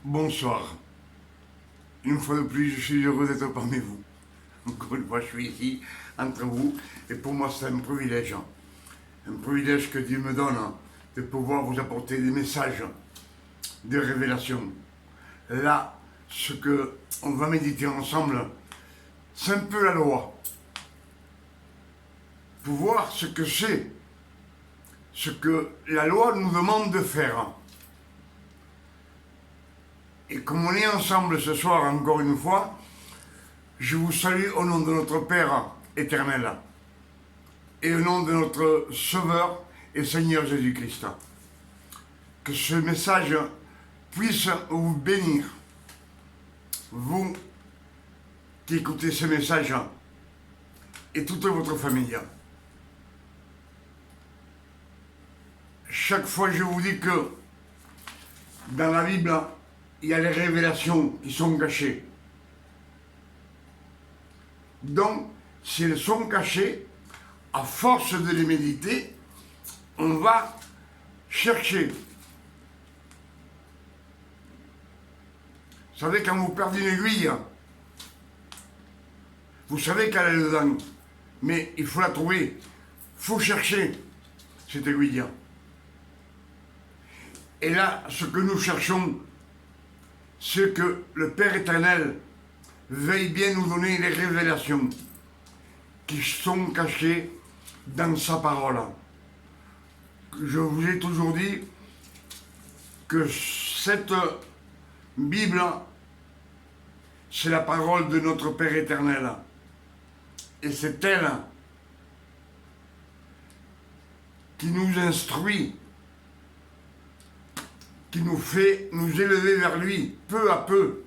Bonsoir. Une fois de plus, je suis heureux d'être parmi vous. Encore une fois, je suis ici, entre vous, et pour moi, c'est un privilège. Un privilège que Dieu me donne de pouvoir vous apporter des messages de révélation. Là, ce que on va méditer ensemble, c'est un peu la loi. Pour voir ce que c'est, ce que la loi nous demande de faire. Et comme on est ensemble ce soir, encore une fois, je vous salue au nom de notre Père éternel et au nom de notre Sauveur et Seigneur Jésus-Christ. Que ce message puisse vous bénir, vous qui écoutez ce message et toute votre famille. Chaque fois, je vous dis que dans la Bible, il y a les révélations qui sont cachées. Donc, si elles sont cachées, à force de les méditer, on va chercher. Vous savez, quand vous perdez une aiguille, vous savez qu'elle est dedans, mais il faut la trouver. Il faut chercher cette aiguille. Et là, ce que nous cherchons, c'est que le Père éternel veuille bien nous donner les révélations qui sont cachées dans sa parole. Je vous ai toujours dit que cette Bible, c'est la parole de notre Père éternel. Et c'est elle qui nous instruit, qui nous fait nous élever vers lui, peu à peu.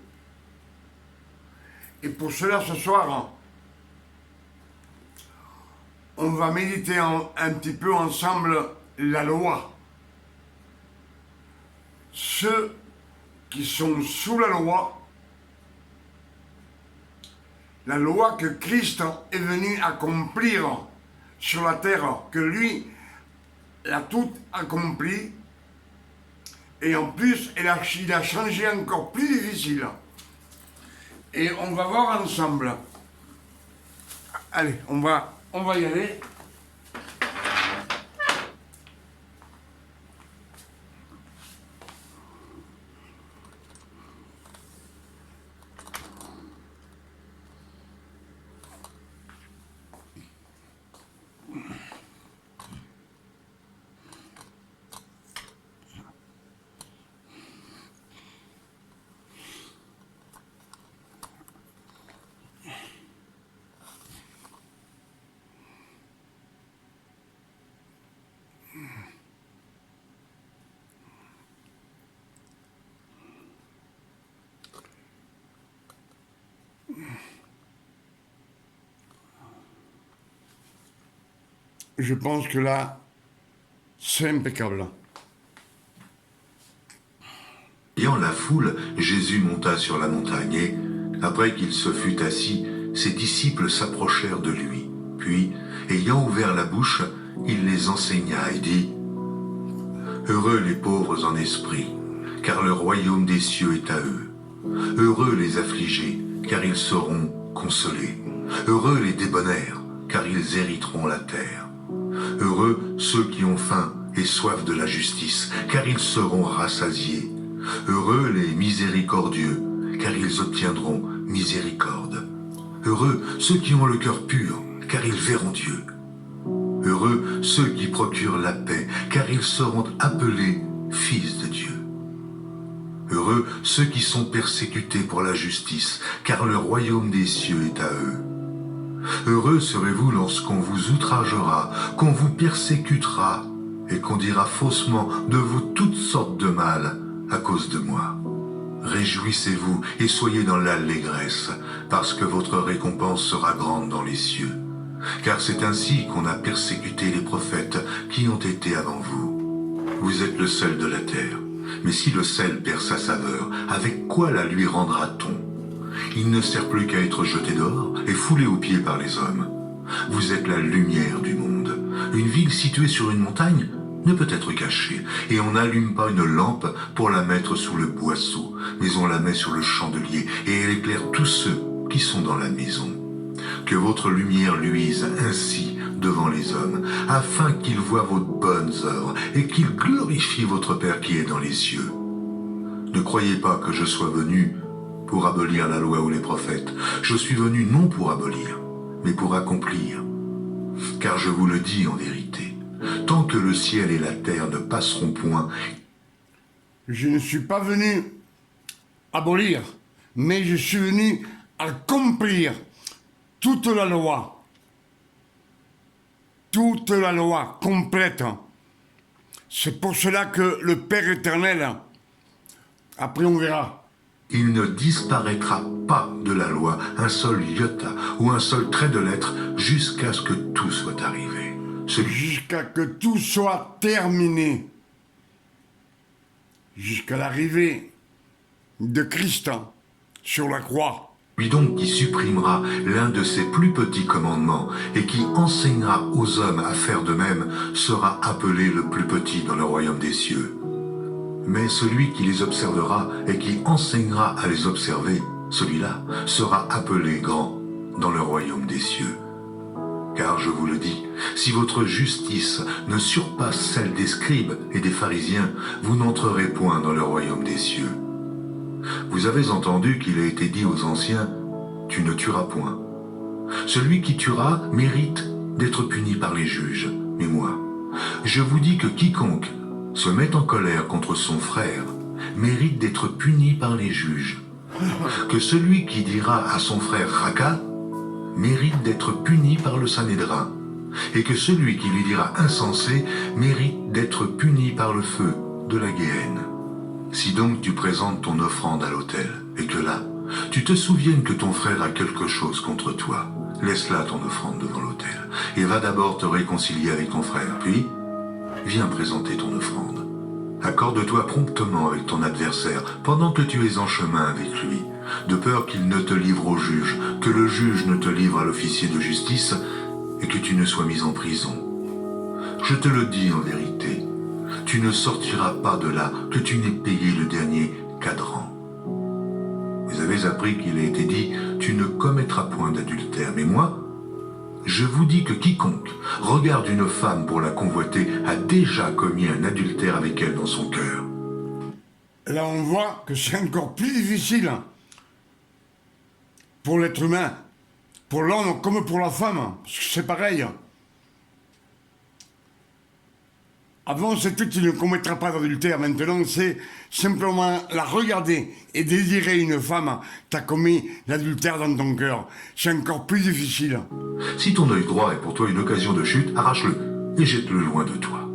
Et pour cela, ce soir, on va méditer un petit peu ensemble la loi. Ceux qui sont sous la loi que Christ est venu accomplir sur la terre, que lui l'a tout accompli, et en plus, il a changé encore plus difficile. Et on va voir ensemble. Allez, on va y aller. Je pense que là, c'est impeccable. Ayant la foule, Jésus monta sur la montagne et, après qu'il se fut assis, ses disciples s'approchèrent de lui. Puis, ayant ouvert la bouche, il les enseigna et dit : Heureux les pauvres en esprit, car le royaume des cieux est à eux. Heureux les affligés, car ils seront consolés. Heureux les débonnaires, car ils hériteront la terre. Heureux ceux qui ont faim et soif de la justice, car ils seront rassasiés. Heureux les miséricordieux, car ils obtiendront miséricorde. Heureux ceux qui ont le cœur pur, car ils verront Dieu. Heureux ceux qui procurent la paix, car ils seront appelés fils de Dieu. Heureux ceux qui sont persécutés pour la justice, car le royaume des cieux est à eux. Heureux serez-vous lorsqu'on vous outragera, qu'on vous persécutera, et qu'on dira faussement de vous toutes sortes de mal à cause de moi. Réjouissez-vous et soyez dans l'allégresse, parce que votre récompense sera grande dans les cieux. Car c'est ainsi qu'on a persécuté les prophètes qui ont été avant vous. Vous êtes le sel de la terre, mais si le sel perd sa saveur, avec quoi la lui rendra-t-on ? Il ne sert plus qu'à être jeté dehors et foulé aux pieds par les hommes. Vous êtes la lumière du monde. Une ville située sur une montagne ne peut être cachée, et on n'allume pas une lampe pour la mettre sous le boisseau, mais on la met sur le chandelier, et elle éclaire tous ceux qui sont dans la maison. Que votre lumière luise ainsi devant les hommes, afin qu'ils voient vos bonnes œuvres, et qu'ils glorifient votre Père qui est dans les cieux. Ne croyez pas que je sois venu pour abolir la loi ou les prophètes. Je suis venu non pour abolir, mais pour accomplir. Car je vous le dis en vérité, tant que le ciel et la terre ne passeront point, je ne suis pas venu abolir, mais je suis venu accomplir toute la loi. Toute la loi complète. C'est pour cela que le Père éternel, après on verra, il ne disparaîtra pas de la loi un seul iota ou un seul trait de lettre jusqu'à ce que tout soit arrivé. Jusqu'à que tout soit terminé. Jusqu'à l'arrivée de Christ sur la croix. Lui donc qui supprimera l'un de ses plus petits commandements et qui enseignera aux hommes à faire de même sera appelé le plus petit dans le royaume des cieux. Mais celui qui les observera et qui enseignera à les observer, celui-là sera appelé grand dans le royaume des cieux. Car je vous le dis, si votre justice ne surpasse celle des scribes et des pharisiens, vous n'entrerez point dans le royaume des cieux. Vous avez entendu qu'il a été dit aux anciens, « Tu ne tueras point ». Celui qui tuera mérite d'être puni par les juges. Mais moi, je vous dis que quiconque se met en colère contre son frère mérite d'être puni par les juges. Que celui qui dira à son frère « Raka » mérite d'être puni par le Sanhédrin, et que celui qui lui dira « insensé » mérite d'être puni par le feu de la Guéhenne. Si donc tu présentes ton offrande à l'autel, et que là, tu te souviennes que ton frère a quelque chose contre toi, laisse là ton offrande devant l'autel, et va d'abord te réconcilier avec ton frère, puis viens présenter ton offrande. Accorde-toi promptement avec ton adversaire pendant que tu es en chemin avec lui, de peur qu'il ne te livre au juge, que le juge ne te livre à l'officier de justice et que tu ne sois mis en prison. Je te le dis en vérité, tu ne sortiras pas de là que tu n'aies payé le dernier cadran. Vous avez appris qu'il a été dit, tu ne commettras point d'adultère, mais moi, je vous dis que quiconque regarde une femme pour la convoiter a déjà commis un adultère avec elle dans son cœur. Là, on voit que c'est encore plus difficile pour l'être humain, pour l'homme comme pour la femme, parce que c'est pareil. Avant, c'était tu ne commettras pas d'adultère. Maintenant, c'est simplement la regarder et désirer une femme. Tu as commis l'adultère dans ton cœur. C'est encore plus difficile. Si ton œil droit est pour toi une occasion de chute, arrache-le et jette-le loin de toi.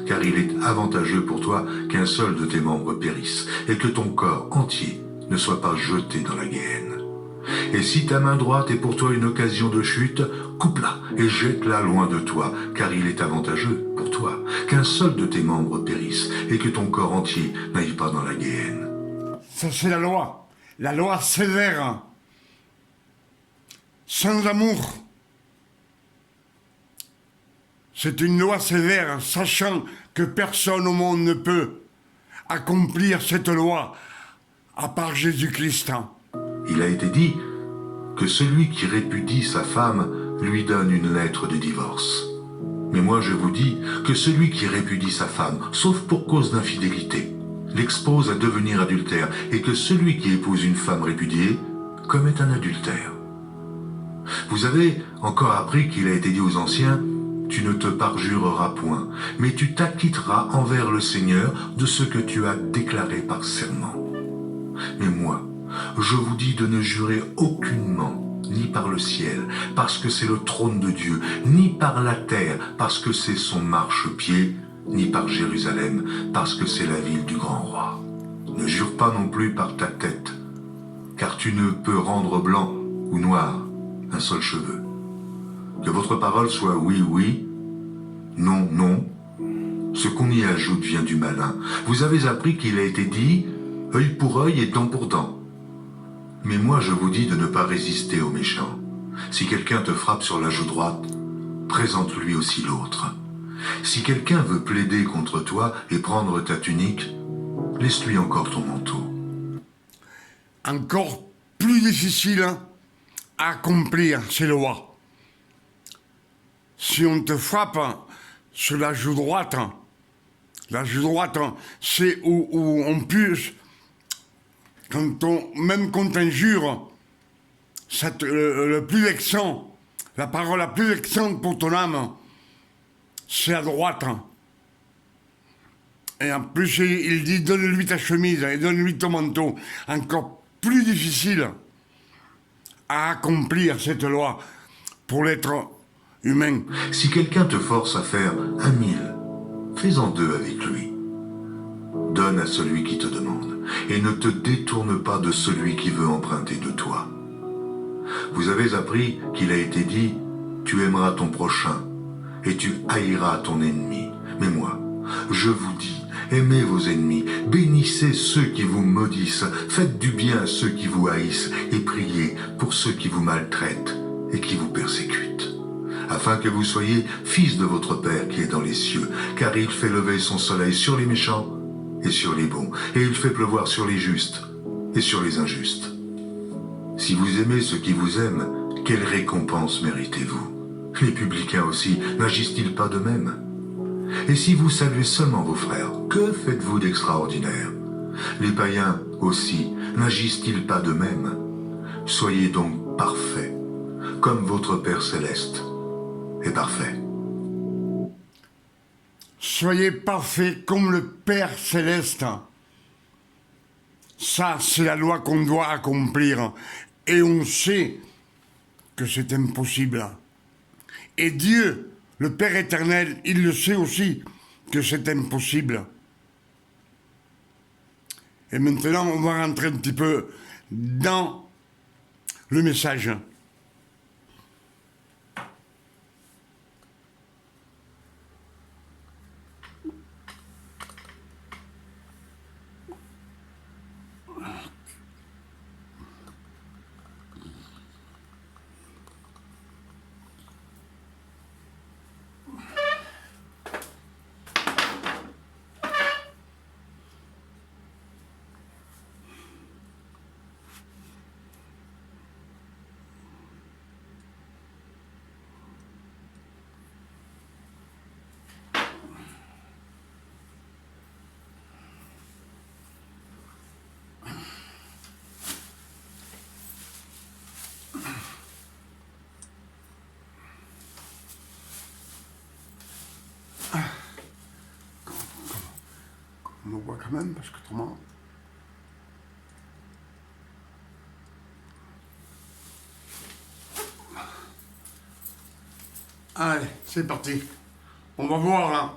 Car il est avantageux pour toi qu'un seul de tes membres périsse et que ton corps entier ne soit pas jeté dans la Guéhenne. Et si ta main droite est pour toi une occasion de chute, coupe-la et jette-la loin de toi, car il est avantageux pour toi qu'un seul de tes membres périsse et que ton corps entier n'aille pas dans la Guéhenne. Ça, c'est la loi sévère, sans amour. C'est une loi sévère, sachant que personne au monde ne peut accomplir cette loi à part Jésus-Christ. Il a été dit que celui qui répudie sa femme lui donne une lettre de divorce. Mais moi je vous dis que celui qui répudie sa femme, sauf pour cause d'infidélité, l'expose à devenir adultère, et que celui qui épouse une femme répudiée commet un adultère. Vous avez encore appris qu'il a été dit aux anciens, « Tu ne te parjureras point, mais tu t'acquitteras envers le Seigneur de ce que tu as déclaré par serment. » Mais moi, je vous dis de ne jurer aucunement, ni par le ciel, parce que c'est le trône de Dieu, ni par la terre, parce que c'est son marchepied, ni par Jérusalem, parce que c'est la ville du grand roi. Ne jure pas non plus par ta tête, car tu ne peux rendre blanc ou noir un seul cheveu. Que votre parole soit oui, oui, non, non. Ce qu'on y ajoute vient du malin. Vous avez appris qu'il a été dit « œil pour œil et dent pour dent ». Mais moi je vous dis de ne pas résister aux méchants. Si quelqu'un te frappe sur la joue droite, présente-lui aussi l'autre. Si quelqu'un veut plaider contre toi et prendre ta tunique, laisse-lui encore ton manteau. Encore plus difficile à accomplir ces lois. Si on te frappe sur la joue droite, c'est où on puise, même quand on t'injure, le plus vexant, la parole la plus vexante pour ton âme, c'est à droite. Et en plus, il dit, donne-lui ta chemise et donne-lui ton manteau. Encore plus difficile à accomplir cette loi pour l'être humain. Si quelqu'un te force à faire 1000, fais-en 2 avec lui. Donne à celui qui te demande, et ne te détourne pas de celui qui veut emprunter de toi. Vous avez appris qu'il a été dit, tu aimeras ton prochain, et tu haïras ton ennemi. Mais moi, je vous dis, aimez vos ennemis, bénissez ceux qui vous maudissent, faites du bien à ceux qui vous haïssent, et priez pour ceux qui vous maltraitent et qui vous persécutent, afin que vous soyez fils de votre Père qui est dans les cieux, car il fait lever son soleil sur les méchants et sur les bons, et il fait pleuvoir sur les justes et sur les injustes. Si vous aimez ceux qui vous aiment, quelle récompense méritez-vous? Les publicains aussi, n'agissent-ils pas de même? Et si vous saluez seulement vos frères, que faites-vous d'extraordinaire? Les païens aussi, n'agissent-ils pas de même? Soyez donc parfaits, comme votre Père céleste est parfait. Soyez parfaits comme le Père céleste. Ça, c'est la loi qu'on doit accomplir. Et on sait que c'est impossible. Et Dieu, le Père éternel, il le sait aussi que c'est impossible. Et maintenant, on va rentrer un petit peu dans le message. On me voit quand même, parce que autrement... Allez, c'est parti. On va voir là.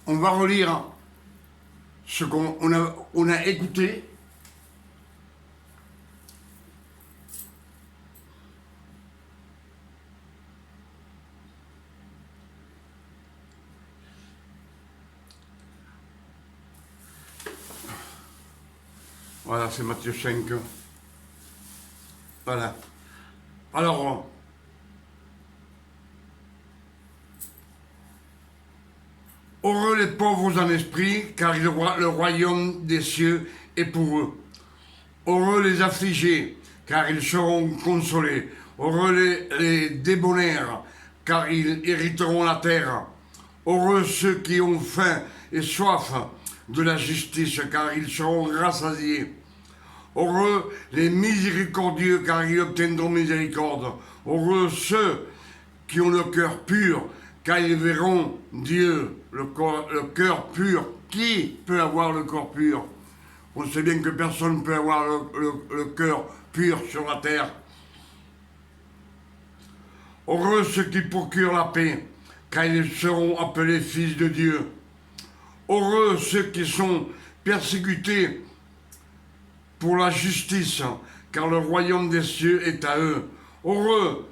On va relire ce qu'on a écouté. Voilà, c'est Matthieu 5. Voilà. Alors, heureux les pauvres en esprit, car le royaume des cieux est pour eux. Heureux les affligés, car ils seront consolés. Heureux les débonnaires, car ils hériteront la terre. Heureux ceux qui ont faim et soif de la justice, car ils seront rassasiés. Heureux les miséricordieux, car ils obtiendront miséricorde. Heureux ceux qui ont le cœur pur, car ils verront Dieu. Le cœur pur. Qui peut avoir le cœur pur? On sait bien que personne ne peut avoir le cœur pur sur la terre. Heureux ceux qui procurent la paix, car ils seront appelés fils de Dieu. Heureux ceux qui sont persécutés pour la justice, car le royaume des cieux est à eux. Heureux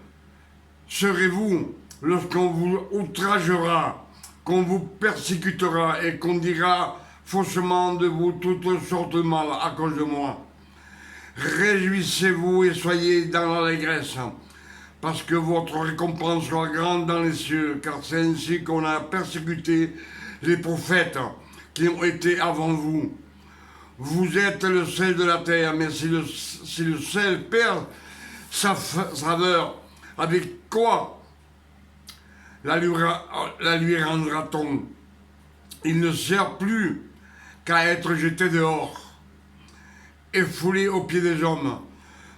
serez-vous lorsqu'on vous outragera, qu'on vous persécutera et qu'on dira faussement de vous toutes sortes de mal à cause de moi. Réjouissez-vous et soyez dans l'allégresse, parce que votre récompense sera grande dans les cieux, car c'est ainsi qu'on a persécuté les prophètes qui ont été avant vous. Vous êtes le sel de la terre, mais si le sel perd sa saveur, avec quoi la lui rendra-t-on? Il ne sert plus qu'à être jeté dehors et foulé aux pieds des hommes.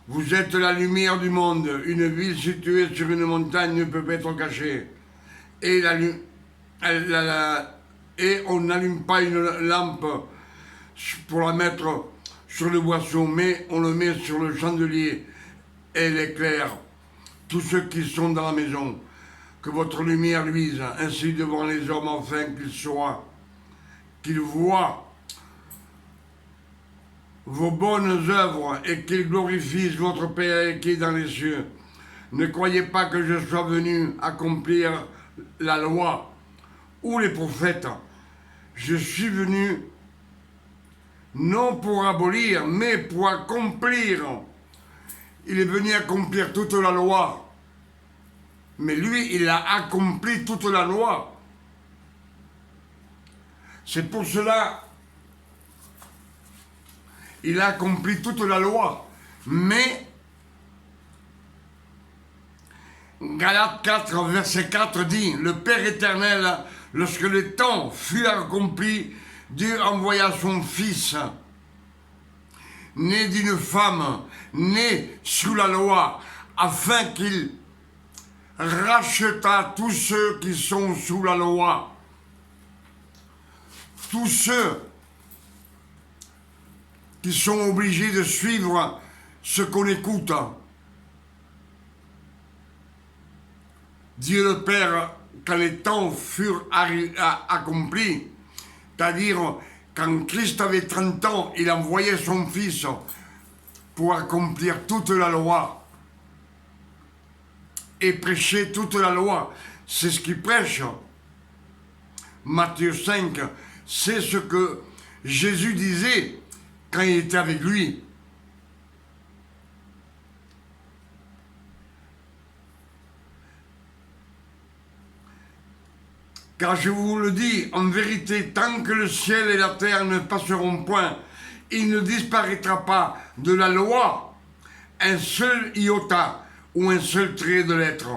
Vous êtes la lumière du monde. Une ville située sur une montagne ne peut pas être cachée. Et on n'allume pas une lampe pour la mettre sur le boisseau, mais on le met sur le chandelier et elle éclaire tous ceux qui sont dans la maison. Que votre lumière luise ainsi devant les hommes, afin qu'ils voient vos bonnes œuvres et qu'ils glorifient votre Père qui est dans les cieux. Ne croyez pas que je sois venu accomplir la loi ou les prophètes. Je suis venu non pour abolir, mais pour accomplir. Il est venu accomplir toute la loi. Mais lui, il a accompli toute la loi. C'est pour cela il a accompli toute la loi. Mais Galates 4, verset 4 dit, le Père éternel, lorsque le temps fut accompli, Dieu envoya son Fils, né d'une femme, né sous la loi, afin qu'il rachetât tous ceux qui sont sous la loi. Tous ceux qui sont obligés de suivre ce qu'on écoute. Dieu le Père, quand les temps furent accomplis, c'est-à-dire quand Christ avait 30 ans, il envoyait son Fils pour accomplir toute la loi et prêcher toute la loi. C'est ce qu'il prêche. Matthieu 5, c'est ce que Jésus disait quand il était avec lui. Car je vous le dis, en vérité, tant que le ciel et la terre ne passeront point, il ne disparaîtra pas de la loi un seul iota ou un seul trait de lettre,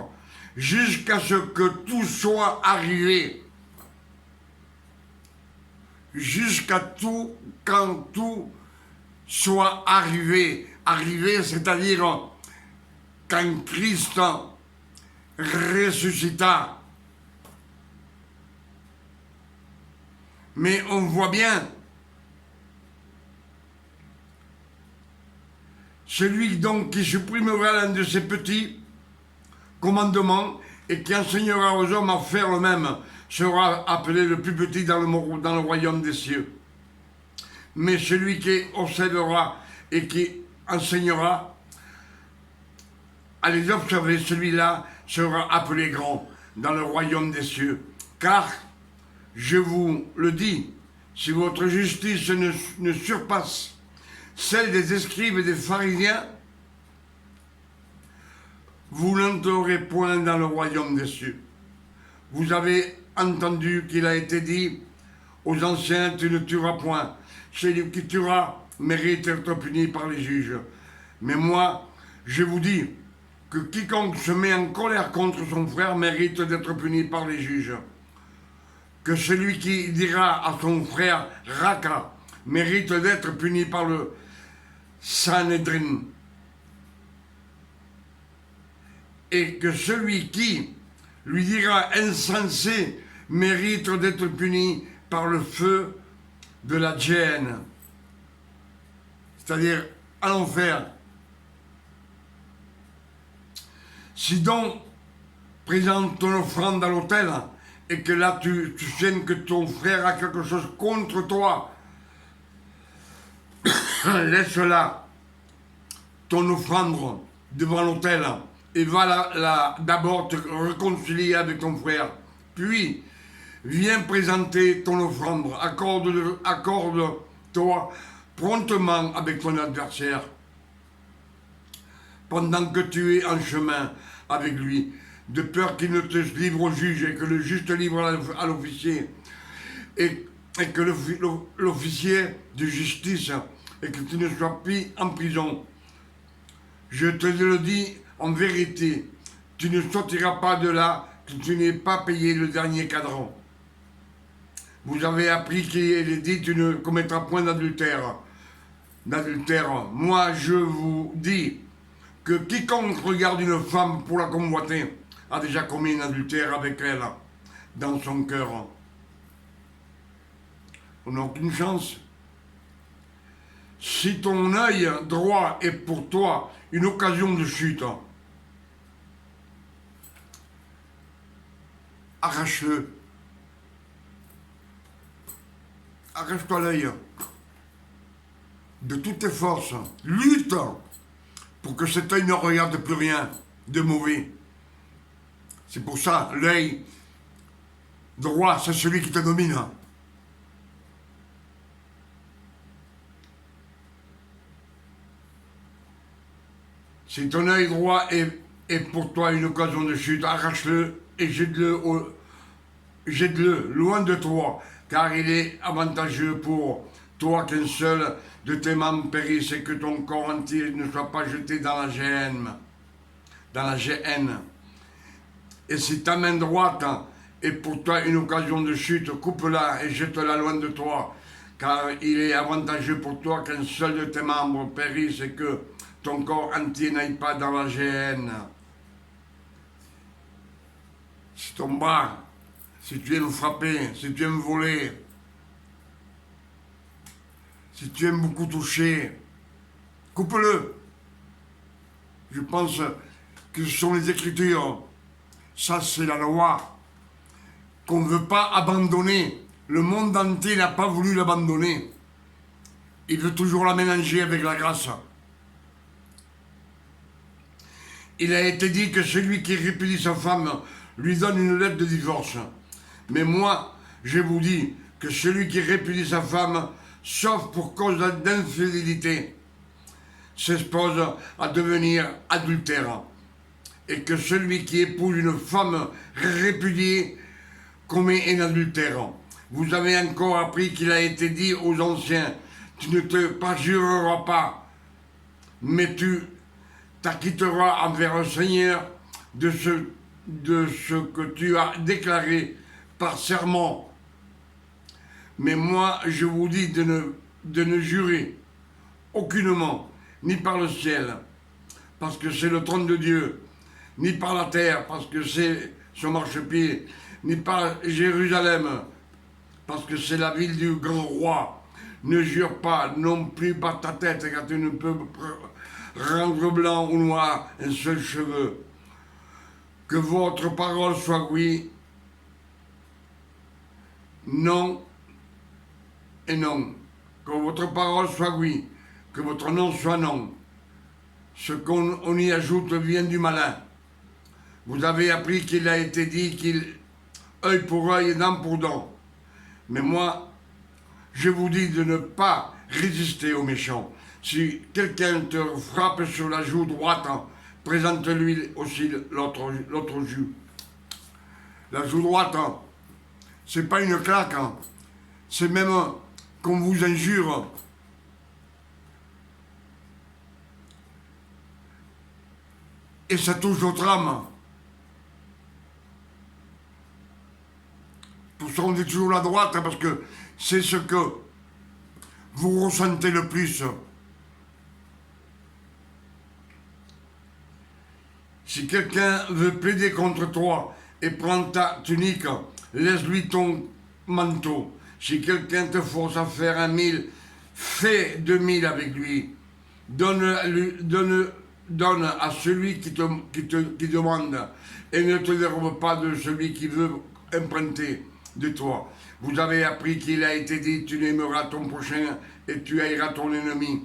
jusqu'à ce que tout soit arrivé. Jusqu'à tout, quand tout soit arrivé. Arrivé, c'est-à-dire quand Christ ressuscita. Mais on voit bien, celui donc qui supprimera l'un de ces petits commandements et qui enseignera aux hommes à faire le même sera appelé le plus petit dans le royaume des cieux. Mais celui qui observera et qui enseignera à les observer, celui-là sera appelé grand dans le royaume des cieux. Car, je vous le dis, si votre justice ne surpasse celle des scribes et des pharisiens, vous n'entrerez point dans le royaume des cieux. Vous avez entendu qu'il a été dit aux anciens, tu ne tueras point. Celui qui tuera mérite d'être puni par les juges. Mais moi, je vous dis que quiconque se met en colère contre son frère mérite d'être puni par les juges. Que celui qui dira à son frère Raka mérite d'être puni par le Sanhédrin. Et que celui qui lui dira insensé mérite d'être puni par le feu de la Géhenne, c'est-à-dire à l'enfer. Si donc présente ton offrande à l'autel et que là tu sens que ton frère a quelque chose contre toi, laisse là ton offrande devant l'autel et va d'abord te réconcilier avec ton frère. Puis, viens présenter ton offrande. Accorde-toi promptement avec ton adversaire pendant que tu es en chemin avec lui, de peur qu'il ne te livre au juge et que le juge te livre à l'officier et que l'officier de justice et que tu ne sois plus en prison. Je te le dis en vérité, tu ne sortiras pas de là que tu n'aies pas payé le dernier cadran. Vous avez appris qu'il est dit, tu ne commettras point d'adultère. Moi, je vous dis que quiconque regarde une femme pour la convoiter a déjà commis un adultère avec elle dans son cœur. On n'a aucune chance. Si ton œil droit est pour toi une occasion de chute, arrache-le. Arrache-toi l'œil. De toutes tes forces. Lutte pour que cet œil ne regarde plus rien de mauvais. C'est pour ça, l'œil droit, c'est celui qui te domine. Si ton œil droit est pour toi une occasion de chute, arrache-le et jette-le loin de toi, car il est avantageux pour toi qu'un seul de tes membres périsse et que ton corps entier ne soit pas jeté dans la géhenne. Et si ta main droite est pour toi une occasion de chute, coupe-la et jette-la loin de toi, car il est avantageux pour toi qu'un seul de tes membres périsse et que ton corps entier n'aille pas dans la géhenne. Si ton bras, si tu aimes frapper, si tu aimes voler, si tu aimes beaucoup toucher, coupe-le. Je pense que ce sont les Écritures. Ça, c'est la loi qu'on ne veut pas abandonner. Le monde entier n'a pas voulu l'abandonner. Il veut toujours la mélanger avec la grâce. Il a été dit que celui qui répudie sa femme lui donne une lettre de divorce. Mais moi, je vous dis que celui qui répudie sa femme, sauf pour cause d'infidélité, s'expose à devenir adultère. Et que celui qui épouse une femme répudiée commet un adultère. Vous avez encore appris qu'il a été dit aux anciens, tu ne te parjureras pas, mais tu t'acquitteras envers le Seigneur de ce que tu as déclaré par serment. Mais moi, je vous dis de ne jurer aucunement, ni par le ciel, parce que c'est le trône de Dieu, ni par la terre, parce que c'est son marchepied, ni par Jérusalem, parce que c'est la ville du grand roi. Ne jure pas non plus par ta tête, car tu ne peux rendre blanc ou noir un seul cheveu. Que votre parole soit oui, non et non. Que votre parole soit oui, que votre non soit non. Ce qu'on y ajoute vient du malin. Vous avez appris qu'il a été dit qu'il œil pour œil et dent pour dent. Mais moi, je vous dis de ne pas résister aux méchants. Si quelqu'un te frappe sur la joue droite, présente-lui aussi l'autre joue. La joue droite, c'est pas une claque, c'est même qu'on vous injure. Et ça touche votre âme. Pour ça, on dit toujours la droite, parce que c'est ce que vous ressentez le plus. Si quelqu'un veut plaider contre toi et prend ta tunique, laisse-lui ton manteau. Si quelqu'un te force à faire 1000, fais 2000 avec lui. Donne à celui qui demande et ne te dérobe pas de celui qui veut emprunter de toi. Vous avez appris qu'il a été dit, tu n'aimeras ton prochain et tu haïras ton ennemi.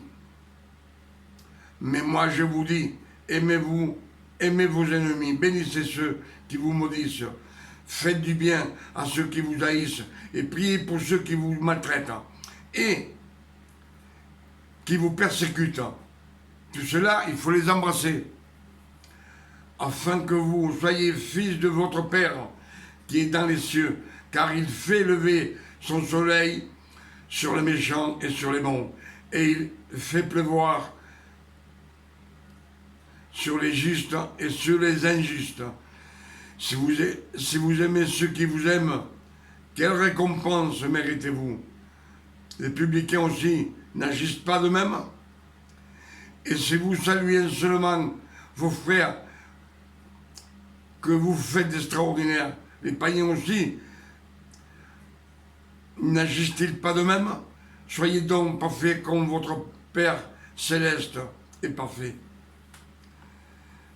Mais moi je vous dis, aimez-vous, aimez vos ennemis, bénissez ceux qui vous maudissent, faites du bien à ceux qui vous haïssent et priez pour ceux qui vous maltraitent et qui vous persécutent. Tout cela, il faut les embrasser, afin que vous soyez fils de votre Père qui est dans les cieux, car il fait lever son soleil sur les méchants et sur les bons, et il fait pleuvoir sur les justes et sur les injustes. Si vous aimez ceux qui vous aiment, quelle récompense méritez-vous? Les publicains aussi n'agissent pas de même? Et si vous saluez seulement vos frères, que vous faites d'extraordinaire, les païens aussi n'agissent-ils pas de même? Soyez donc parfaits comme votre Père céleste est parfait.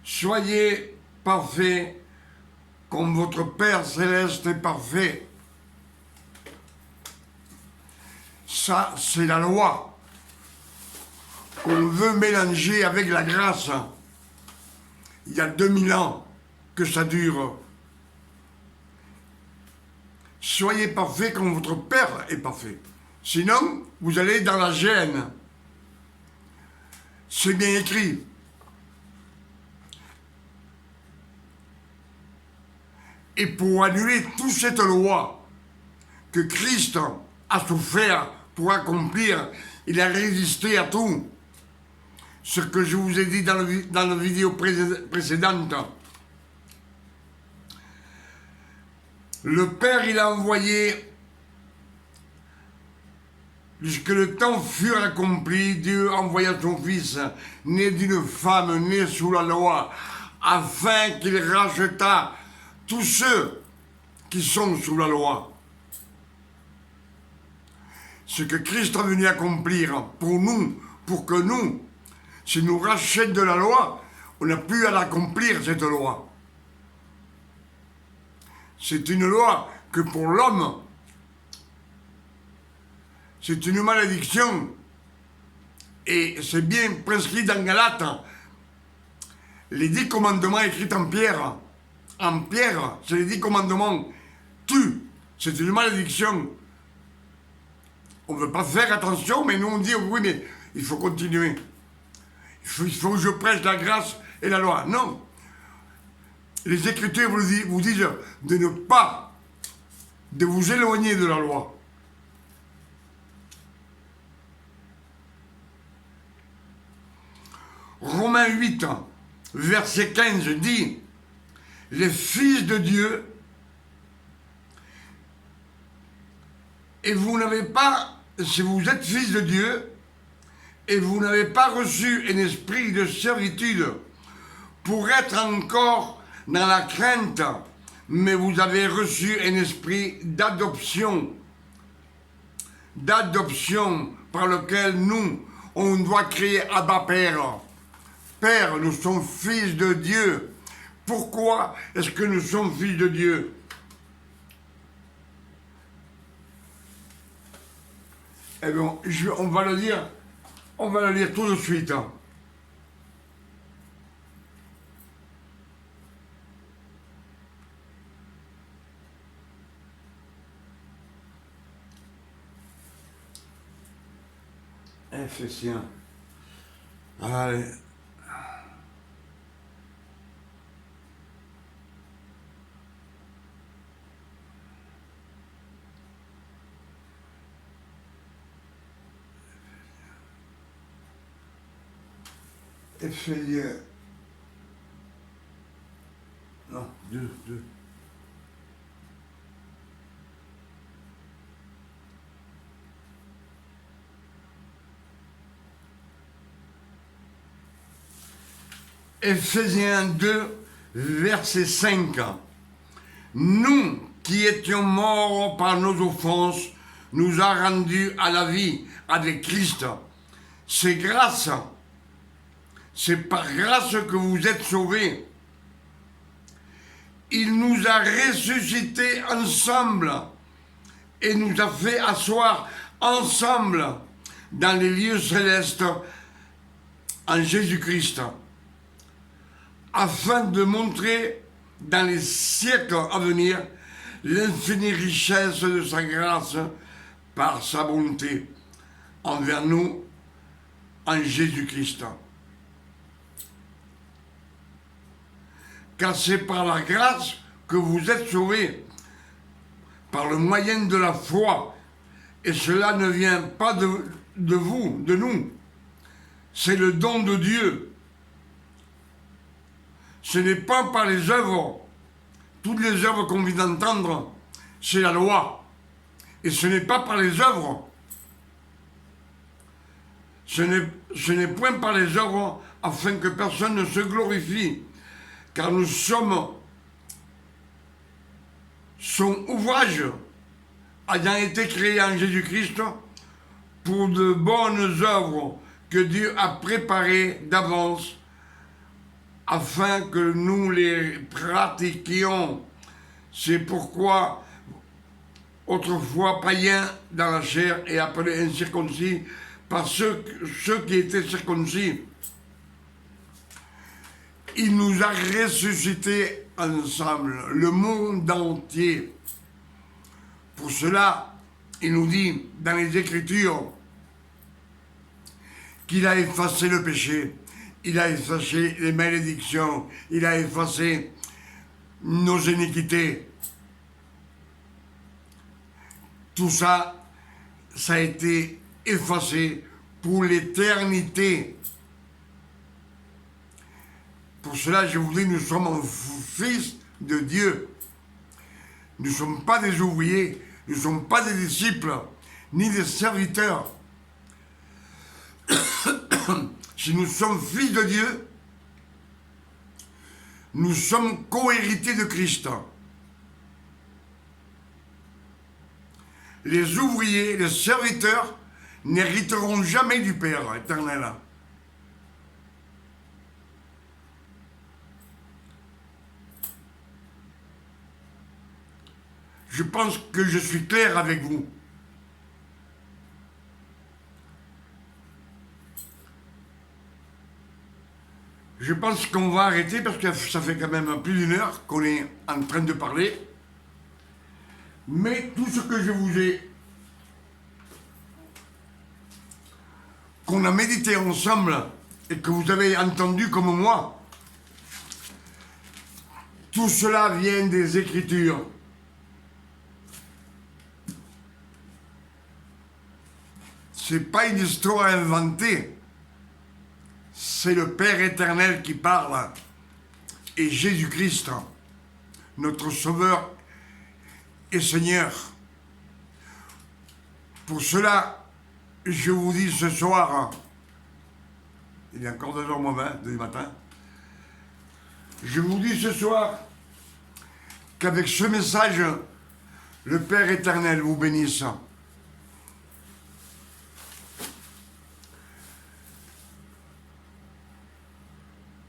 Soyez parfaits comme votre Père céleste est parfait. Ça, c'est la loi qu'on veut mélanger avec la grâce. Il y a 2000 ans que ça dure. Soyez parfaits comme votre Père est parfait. Sinon, vous allez dans la gêne. C'est bien écrit. Et pour annuler toute cette loi que Christ a souffert pour accomplir, il a résisté à tout. Ce que je vous ai dit dans la vidéo précédente. Le Père, il a envoyé, puisque le temps fut accompli, Dieu envoya son Fils, né d'une femme, né sous la loi, afin qu'il rachetât tous ceux qui sont sous la loi. Ce que Christ est venu accomplir pour nous, pour que nous, s'il nous rachète de la loi, on n'a plus à l'accomplir, cette loi. C'est une loi que pour l'homme, c'est une malédiction. Et c'est bien prescrit dans Galates. Les 10 commandements écrits en pierre. En pierre, c'est les 10 commandements. Tue. C'est une malédiction. On ne veut pas faire attention, mais nous on dit oui, mais il faut continuer. Il faut que je prêche la grâce et la loi. Non. Les Écritures vous disent de ne pas, de vous éloigner de la loi. Romains 8, verset 15 dit, les fils de Dieu, et vous n'avez pas, si vous êtes fils de Dieu, et vous n'avez pas reçu un esprit de servitude pour être encore dans la crainte, mais vous avez reçu un esprit d'adoption par lequel nous, on doit crier Abba Père. Père, nous sommes fils de Dieu. Pourquoi est-ce que nous sommes fils de Dieu? Eh bien, on va le lire tout de suite. Éphésiens. Allez. Éphésiens. Non, 2. Éphésiens 2, verset 5. Nous qui étions morts par nos offenses, nous a rendus à la vie avec Christ. C'est grâce, c'est par grâce que vous êtes sauvés. Il nous a ressuscités ensemble et nous a fait asseoir ensemble dans les lieux célestes en Jésus-Christ, afin de montrer dans les siècles à venir l'infinie richesse de sa grâce par sa bonté envers nous en Jésus-Christ. Car c'est par la grâce que vous êtes sauvés, par le moyen de la foi, et cela ne vient pas de vous, de nous, c'est le don de Dieu. Ce n'est pas par les œuvres. Toutes les œuvres qu'on vient d'entendre, c'est la loi. Et ce n'est pas par les œuvres. Ce n'est point par les œuvres afin que personne ne se glorifie. Car nous sommes son ouvrage ayant été créé en Jésus-Christ pour de bonnes œuvres que Dieu a préparées d'avance afin que nous les pratiquions. C'est pourquoi, autrefois païens dans la chair et appelés incirconcis par ceux qui étaient circoncis, il nous a ressuscités ensemble, le monde entier. Pour cela, il nous dit dans les Écritures qu'il a effacé le péché, il a effacé les malédictions, il a effacé nos iniquités. Tout ça, ça a été effacé pour l'éternité. Pour cela, je vous dis, nous sommes fils de Dieu. Nous ne sommes pas des ouvriers, nous ne sommes pas des disciples, ni des serviteurs. Si nous sommes fils de Dieu, nous sommes co-hérités de Christ. Les ouvriers, les serviteurs n'hériteront jamais du Père éternel. Je pense que je suis clair avec vous. Je pense qu'on va arrêter parce que ça fait quand même plus d'une heure qu'on est en train de parler. Mais tout ce que je vous ai... qu'on a médité ensemble et que vous avez entendu comme moi, tout cela vient des Écritures. C'est pas une histoire inventée. C'est le Père éternel qui parle. Et Jésus-Christ, notre Sauveur et Seigneur. Pour cela, je vous dis ce soir, il est encore 2h20 du matin, je vous dis ce soir qu'avec ce message, le Père éternel vous bénisse.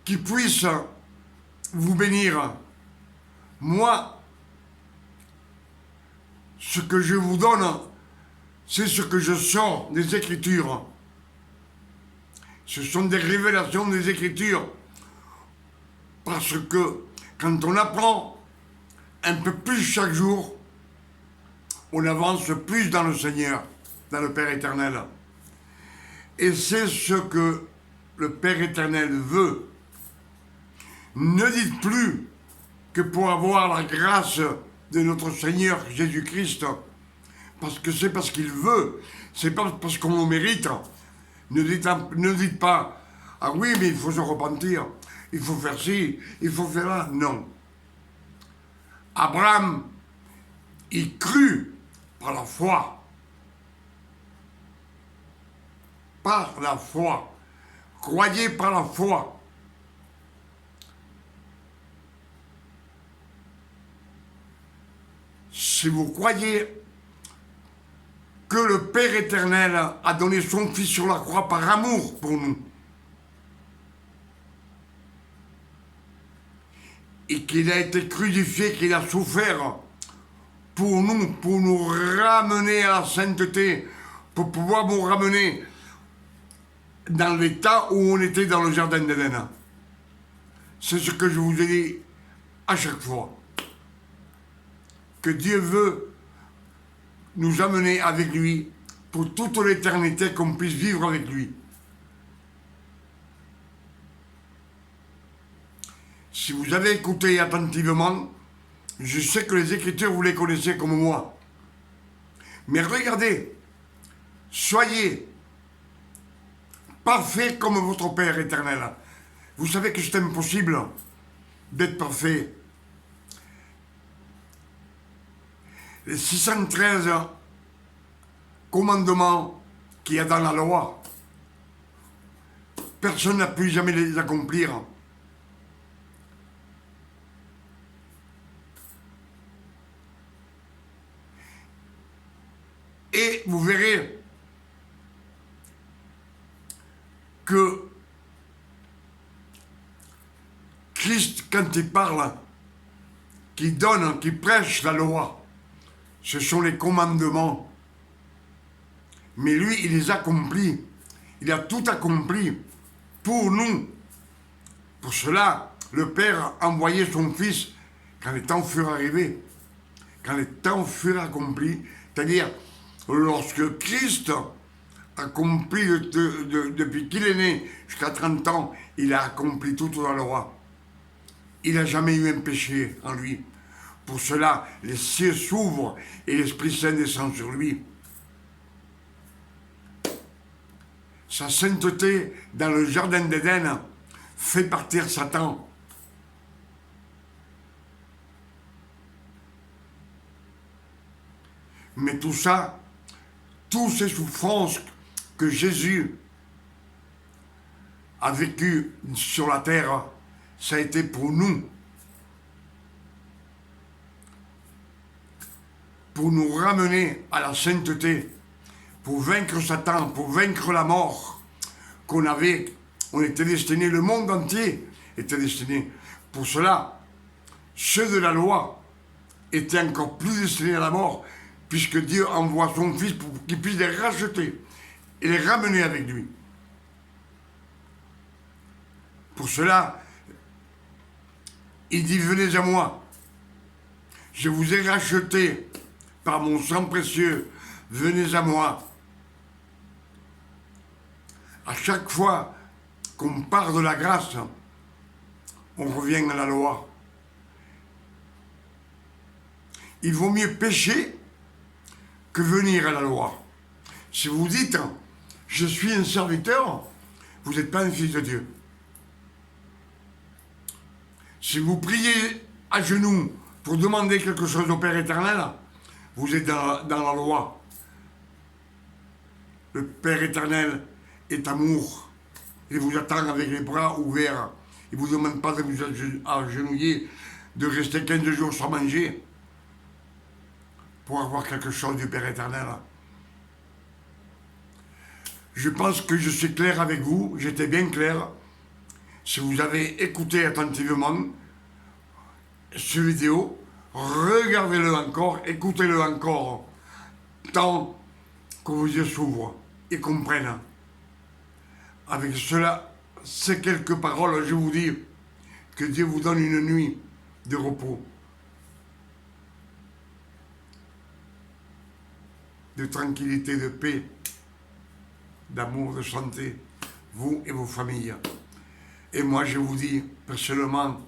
Qui puisse vous bénir. Moi, ce que je vous donne, c'est ce que je sors des Écritures. Ce sont des révélations des Écritures. Parce que quand on apprend un peu plus chaque jour, on avance plus dans le Seigneur, dans le Père éternel. Et c'est ce que le Père éternel veut. Ne dites plus que pour avoir la grâce de notre Seigneur Jésus-Christ, parce que c'est parce qu'il veut, c'est pas parce qu'on le mérite. Ne dites pas, ah oui, mais il faut se repentir, il faut faire ci, il faut faire là. Non. Abraham, il crut par la foi. Par la foi. Croyez par la foi. Si vous croyez que le Père éternel a donné son Fils sur la croix par amour pour nous, et qu'il a été crucifié, qu'il a souffert pour nous ramener à la sainteté, pour pouvoir nous ramener dans l'état où on était dans le jardin d'Éden. C'est ce que je vous ai dit à chaque fois. Que Dieu veut nous amener avec lui pour toute l'éternité, qu'on puisse vivre avec lui. Si vous avez écouté attentivement, je sais que les Écritures, vous les connaissez comme moi. Mais regardez, soyez parfaits comme votre Père éternel. Vous savez que c'est impossible d'être parfait. Les 613 commandements qu'il y a dans la loi, personne n'a pu jamais les accomplir. Et vous verrez que Christ, quand il parle, qui donne, qui prêche la loi, ce sont les commandements. Mais lui, il les accomplit. Il a tout accompli pour nous. Pour cela, le Père a envoyé son Fils quand les temps furent arrivés, quand les temps furent accomplis, c'est-à-dire lorsque Christ a accompli depuis qu'il est né jusqu'à 30 ans, il a accompli toute la loi. Il n'a jamais eu un péché en lui. Pour cela, les cieux s'ouvrent et l'Esprit Saint descend sur lui. Sa sainteté dans le jardin d'Éden fait partir Satan. Mais tout ça, toutes ces souffrances que Jésus a vécues sur la terre, ça a été pour nous. Pour nous ramener à la sainteté, pour vaincre Satan, pour vaincre la mort qu'on avait. On était destiné, le monde entier était destiné. Pour cela, ceux de la loi étaient encore plus destinés à la mort, puisque Dieu envoie son Fils pour qu'il puisse les racheter et les ramener avec lui. Pour cela, il dit, venez à moi, je vous ai racheté par mon sang précieux, venez à moi. À chaque fois qu'on part de la grâce, on revient à la loi. Il vaut mieux pécher que venir à la loi. Si vous dites, je suis un serviteur, vous n'êtes pas un fils de Dieu. Si vous priez à genoux pour demander quelque chose au Père éternel, vous êtes dans la loi. Le Père éternel est amour. Il vous attend avec les bras ouverts. Il ne vous demande pas de vous agenouiller, de rester 15 jours sans manger pour avoir quelque chose du Père éternel. Je pense que je suis clair avec vous, j'étais bien clair. Si vous avez écouté attentivement cette vidéo, regardez-le encore, écoutez-le encore, tant que vos yeux s'ouvrent et comprennent. Avec cela, ces quelques paroles, je vous dis que Dieu vous donne une nuit de repos, de tranquillité, de paix, d'amour, de santé, vous et vos familles. Et moi, je vous dis personnellement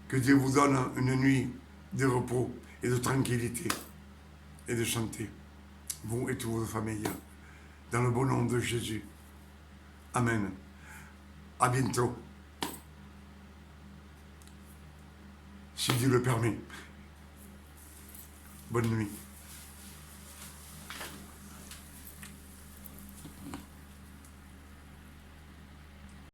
que Dieu vous donne une nuit de repos et de tranquillité et de santé, vous et toutes vos familles, dans le bon nom de Jésus. Amen. À bientôt. Si Dieu le permet. Bonne nuit.